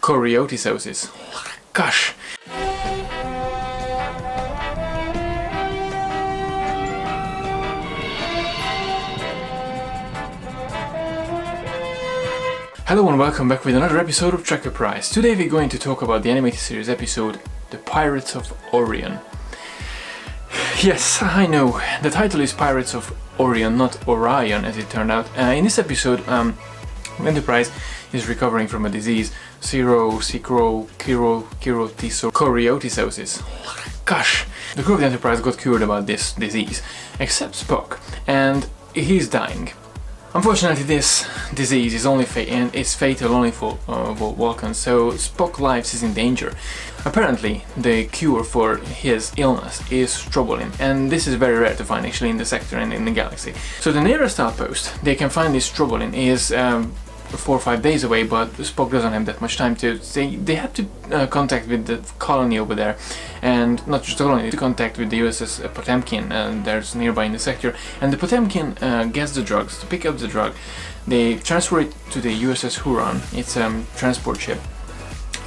choriocytosis. Gosh. Hello and welcome back with another episode of TREKKERPRISE. Today we're going to talk about the animated series episode The Pirates of Orion. Yes, I know, the title is Pirates of Orion, not Orion as it turned out. In this episode, Enterprise is recovering from a disease, choriocytosis. Gosh, the crew of the Enterprise got cured about this disease, except Spock, and he's dying. Unfortunately, this disease is fatal only for Vulcans, so Spock's life is in danger. Apparently, the cure for his illness is strobolin, and this is very rare to find actually in the sector and in the galaxy. So the nearest outpost they can find this strobolin is 4 or 5 days away, but Spock doesn't have that much time to. They have to contact with the colony over there, and not just the colony, to contact with the USS Potemkin, there's nearby in the sector, and the Potemkin gets the drugs. To pick up the drug, they transfer it to the USS Huron. It's a transport ship,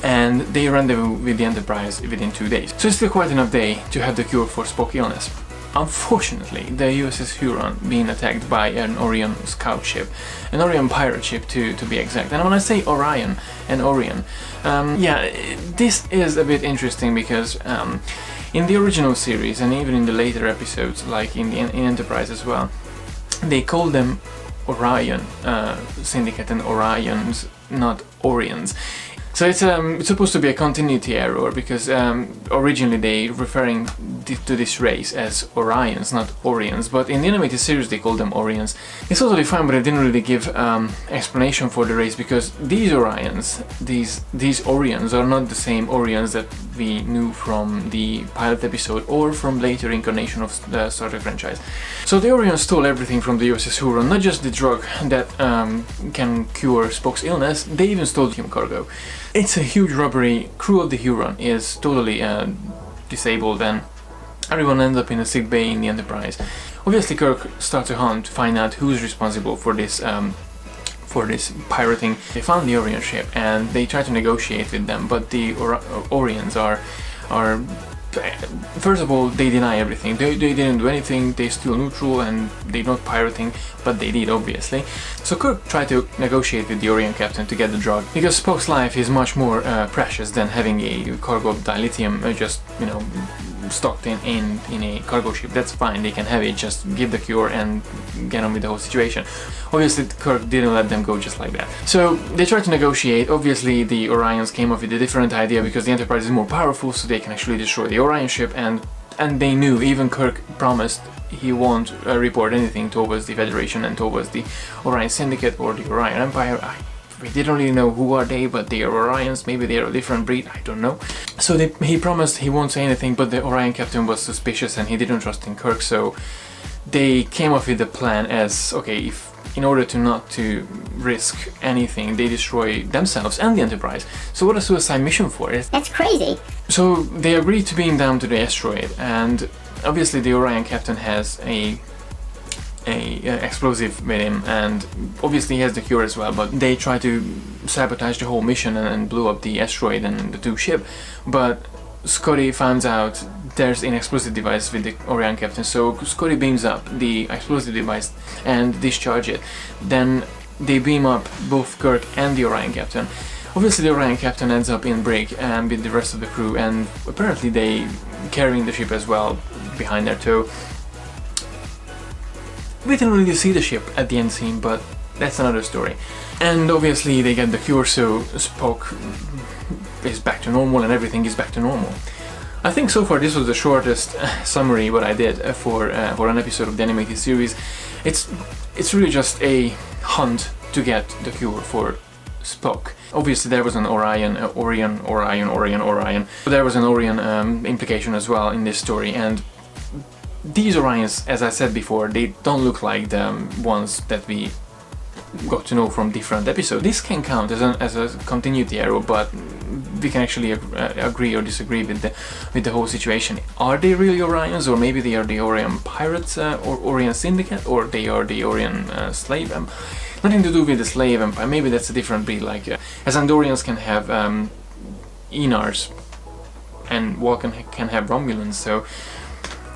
and they rendezvous with the Enterprise within 2 days. So it's still quite enough day to have the cure for Spock's illness. Unfortunately, the USS Huron being attacked by an Orion scout ship, an Orion pirate ship to be exact. And when I say Orion and Orion, this is a bit interesting because in the original series and even in the later episodes, like in Enterprise as well, they call them Orion Syndicate and Orions, not Orions. So it's supposed to be a continuity error because originally they referring to this race as Orions, not Orions, but in the animated series they call them Orions. It's totally fine, but I didn't really give explanation for the race because these Orions, these Orions are not the same Orions that we knew from the pilot episode or from later incarnation of the Star Trek franchise. So the Orions stole everything from the USS Huron, not just the drug that can cure Spock's illness, they even stole human cargo. It's a huge robbery. Crew of the Huron is totally disabled and everyone ends up in a sick bay in the Enterprise. Obviously Kirk starts a hunt to find out who's responsible for this pirating. They found the Orion ship and they try to negotiate with them, but the Orions are first of all, they deny everything. They didn't do anything, they're still neutral and they're not pirating, but they did obviously. So Kirk tried to negotiate with the Orion captain to get the drug, because Spock's life is much more precious than having a cargo of dilithium just, stocked in a cargo ship. That's fine, they can have it, just give the cure and get on with the whole situation. Obviously Kirk didn't let them go just like that. So they tried to negotiate. Obviously the Orions came up with a different idea because the Enterprise is more powerful, so they can actually destroy the Orion ship, and they knew, even Kirk promised he won't report anything towards the Federation and towards the Orion Syndicate or the Orion Empire. We didn't really know who are they, but they are Orions, maybe they are a different breed, I don't know. So he promised he won't say anything, but the Orion captain was suspicious and he didn't trust in Kirk, so they came up with the plan as, okay, if in order to not to risk anything, they destroy themselves and the Enterprise. So what a suicide mission for it. That's crazy. So they agreed to beam down to the asteroid, and obviously the Orion captain has a explosive with him, and obviously he has the cure as well, but they try to sabotage the whole mission and blew up the asteroid and the 2 ship. But Scotty finds out there's an explosive device with the Orion captain, so Scotty beams up the explosive device and discharge it. Then they beam up both Kirk and the Orion captain. Obviously the Orion captain ends up in brig and with the rest of the crew, and apparently they carrying the ship as well behind their tow. We didn't really see the ship at the end scene, but that's another story. And obviously they get the cure, so Spock is back to normal and everything is back to normal. I think so far this was the shortest summary what I did for an episode of the animated series. It's really just a hunt to get the cure for Spock. Obviously there was an Orion. There was an Orion implication as well in this story, and these Orions, as I said before, they don't look like the ones that we got to know from different episodes. This can count as a continuity error, but we can actually agree or disagree with the whole situation. Are they really Orions, or maybe they are the Orion pirates or Orion Syndicate, or they are the Orion slave? Nothing to do with the slave empire, maybe that's a different breed, like as Andorians can have Enars and Vulcan can have Romulans, so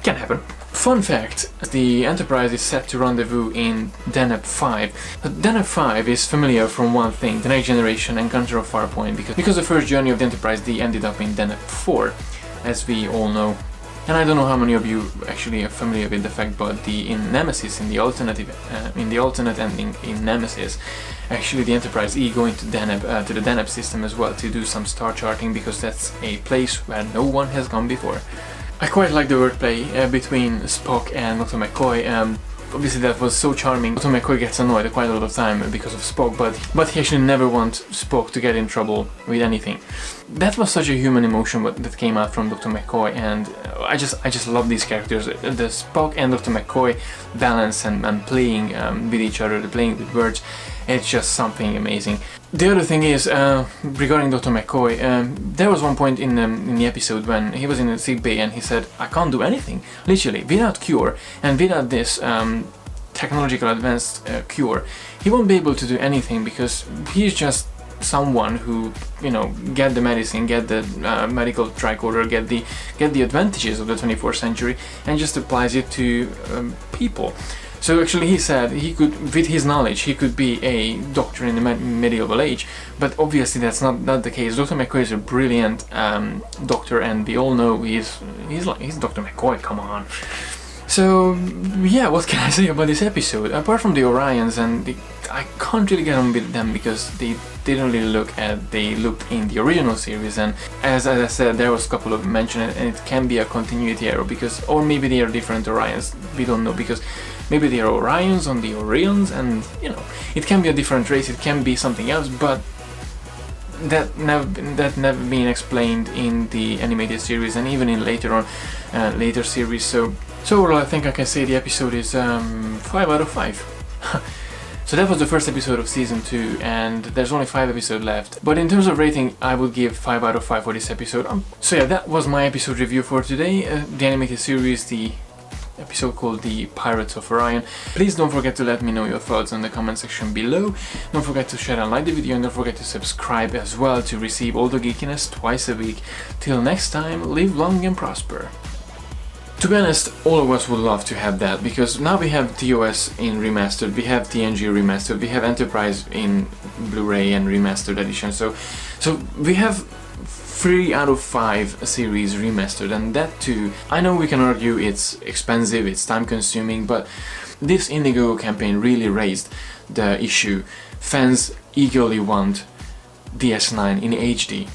can happen. Fun fact, the Enterprise is set to rendezvous in Deneb 5. Deneb 5 is familiar from one thing, the Next Generation Encounter of Farpoint, because the first journey of the Enterprise they ended up in Deneb 4, as we all know. And I don't know how many of you actually are familiar with the fact, but in Nemesis, in the alternate ending in Nemesis, actually the Enterprise is going to Deneb, to the Deneb system as well, to do some star charting, because that's a place where no one has gone before. I quite like the wordplay between Spock and Dr. McCoy. Obviously that was so charming. Dr. McCoy gets annoyed quite a lot of time because of Spock, but he actually never wants Spock to get in trouble with anything. That was such a human emotion that came out from Dr. McCoy, and I just love these characters. The Spock and Dr. McCoy balance and playing with each other, playing with words, it's just something amazing. The other thing is, regarding Dr. McCoy, there was one point in the episode when he was in the sick bay and he said, I can't do anything, literally, without cure and without this technological advanced cure, he won't be able to do anything, because he's just someone who, get the medicine, get the medical tricorder, get the advantages of the 24th century and just applies it to people. So actually he said he could, with his knowledge, he could be a doctor in the medieval age, but obviously that's not the case. Dr. McCoy is a brilliant doctor, and we all know he's Dr. McCoy, come on. So yeah, what can I say about this episode? Apart from the Orions, and I can't really get on with them because they didn't really they looked in the original series, and as I said, there was a couple of mentions, and it can be a continuity error, or maybe they are different Orions, we don't know, because maybe they are Orions on the Orions, and it can be a different race, it can be something else, but that never been explained in the animated series and even in later series. So overall, I think I can say the episode is 5 out of 5. So that was the first episode of season 2, and there's only 5 episodes left. But in terms of rating, I would give 5 out of 5 for this episode. So yeah, that was my episode review for today. The animated series, the episode called The Pirates of Orion. Please don't forget to let me know your thoughts in the comment section below. Don't forget to share and like the video, and don't forget to subscribe as well to receive all the geekiness twice a week. Till next time, live long and prosper. To be honest, all of us would love to have that, because now we have TOS in remastered, we have TNG remastered, we have Enterprise in Blu-ray and remastered edition, so we have 3 out of 5 series remastered, and that too, I know we can argue it's expensive, it's time consuming, but this Indiegogo campaign really raised the issue. Fans eagerly want DS9 in HD.